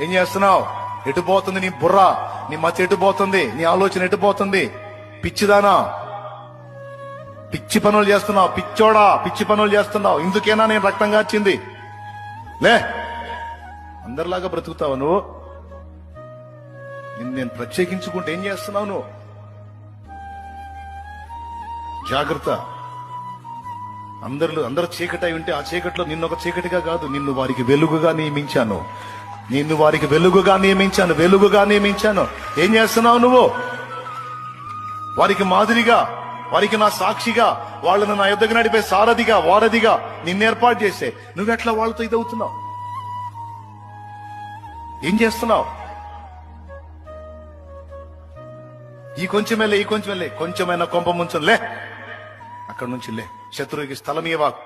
ఏం చేస్తున్నావు? ఎటు పోతుంది నీ బుర్ర? నీ మతి ఎటు పోతుంది? నీ ఆలోచన ఎటు పోతుంది? పిచ్చిదానా, పిచ్చి పనులు చేస్తున్నావు. పిచ్చోడా, పిచ్చి పనులు చేస్తున్నావు. ఇందుకేనా నేను రక్తం కార్చింది? లే, అందరిలాగా బ్రతుకుతావు నువ్వు. నేను ప్రత్యేకించుకుంటే ఏం చేస్తున్నావు నువ్వు? జాగ్రత్త. అందరూ చీకటై ఉంటే ఆ చీకట్లో నిన్నొక చీకటిగా కాదు, నిన్ను వారికి వెలుగుగా నియమించాను. నిన్ను వారికి వెలుగుగా నియమించాను, వెలుగుగా నియమించాను. ఏం చేస్తున్నావు నువ్వు? వారికి మాదిరిగా, వారికి నా సాక్షిగా, వాళ్ళను నా యుద్ధకు నడిపే సారథిగా, వారధిగా నిన్ను ఏర్పాటు చేసే నువ్వెట్లా వాళ్ళతో ఇదవుతున్నావు? ఏం చేస్తున్నావు? ఈ కొంచెమైనా కొంప ముంచం లే, అక్కడి నుంచి లే. శత్రువుకి స్థలం ఇవ్వకు.